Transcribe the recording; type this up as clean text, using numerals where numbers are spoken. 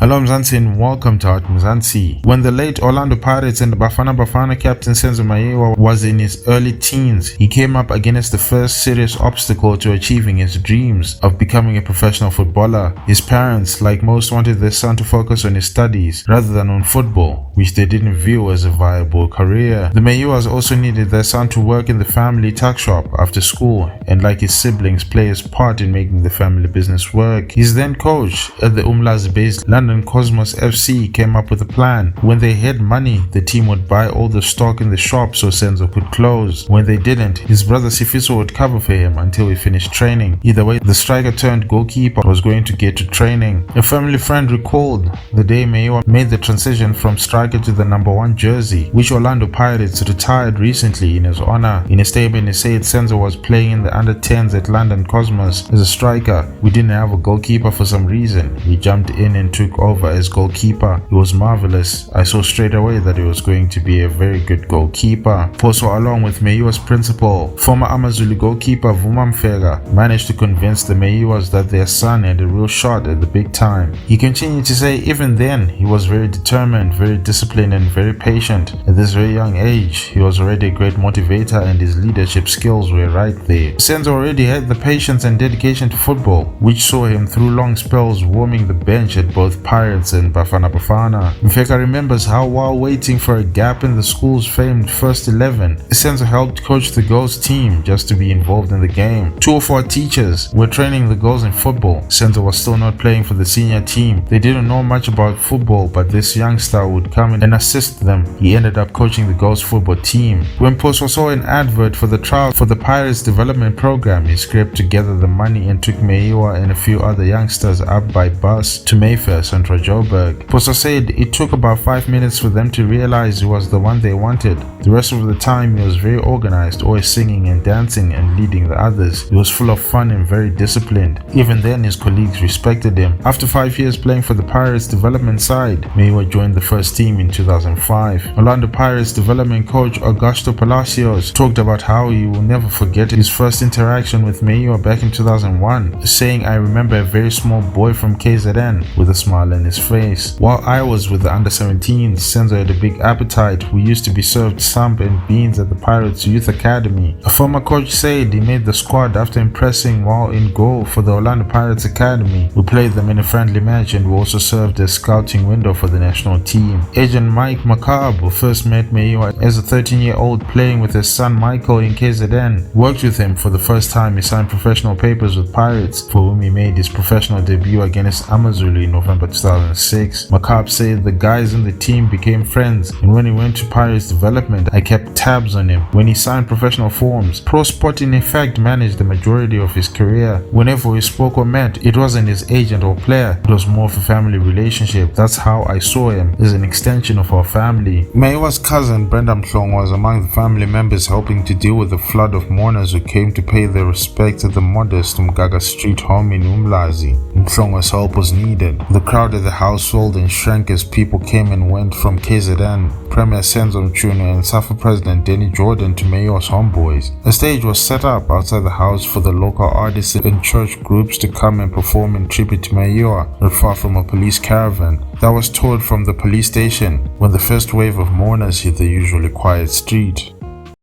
Hello Mzansi and welcome to Art Mzansi. When the late Orlando Pirates and Bafana Bafana captain Senzo Meyiwa was in his early teens, he came up against the first serious obstacle to achieving his dreams of becoming a professional footballer. His parents, like most, wanted their son to focus on his studies rather than on football, which they didn't view as a viable career. The Meyiwas also needed their son to work in the family tuck shop after school and, like his siblings, play his part in making the family business work. His then coach at the Umlazi-based London Cosmos FC came up with a plan. When they had money, the team would buy all the stock in the shop so Senzo could close. When they didn't, his brother Sifiso would cover for him until he finished training. Either way, the striker turned goalkeeper was going to get to training. A family friend recalled the day Meyiwa made the transition from striker to the number 1 jersey, which Orlando Pirates retired recently in his honor. In a statement, he said Senzo was playing in the under-10s at London Cosmos as a striker. We didn't have a goalkeeper for some reason. He jumped in and took over as goalkeeper. He was marvelous. I saw straight away that he was going to be a very good goalkeeper. Also, along with Meyiwa's principal, former Amazulu goalkeeper Vuma Mfega managed to convince the Meyiwas that their son had a real shot at the big time. He continued to say even then he was very determined, very disciplined and very patient. At this very young age, he was already a great motivator and his leadership skills were right there. Senzo already had the patience and dedication to football, which saw him through long spells warming the bench at both Pirates and Bafana Bafana. Mfeka remembers how while waiting for a gap in the school's famed first 11, Senzo helped coach the girls team just to be involved in the game. 2 of our teachers were training the girls in football. Senzo was still not playing for the senior team. They didn't know much about football, but this youngster would come in and assist them. He ended up coaching the girls football team. When Poso saw an advert for the trial for the Pirates development program, he scraped together the money and took Meyiwa and a few other youngsters up by bus to Mayfair, Central Joburg. Poso said it took about 5 minutes for them to realize he was the one they wanted. The rest of the time he was very organized, always singing and dancing and leading the others. He was full of fun and very disciplined. Even then his colleagues respected him. After 5 years playing for the Pirates development side, Meyiwa joined the first team in 2005. Orlando Pirates development coach Augusto Palacios talked about how he will never forget his first interaction with Meyiwa back in 2001, saying, "I remember a very small boy from KZN with a smile on his face. While I was with the under-17s, Senzo had a big appetite. We used to be served samp and beans at the Pirates Youth Academy." A former coach said he made the squad after impressing while in goal for the Orlando Pirates Academy. We played them in a friendly match and we also served as scouting window for the national team. Agent Mike Macab, who first met Meyiwa as a 13-year-old playing with his son Michael in KZN, worked with him for the first time he signed professional papers with Pirates, for whom he made his professional debut against Amazulu in November 2006. Macab said the guys in the team became friends, and when he went to Pirates development, I kept tabs on him. When he signed professional forms, Pro Sport in effect managed the majority of his career. Whenever we spoke or met, it wasn't his agent or player, it was more of a family relationship. That's how I saw him, as an extension of our family. Meyiwa's cousin Brenda Mhlongo was among the family members helping to deal with the flood of mourners who came to pay their respects at the modest KwaMgaga street home in Umlazi. Mhlongo's help was needed. The crowd at the house swelled and shrank as people came and went from KZN, Premier Senzo Meyiwa and SAFA President Danny Jordan to Meyiwa's homeboys. A stage was set up outside the house for the local artists and church groups to come and perform in tribute to Meyiwa, not far from a police caravan that was towed from the police station when the first wave of mourners hit the usually quiet street.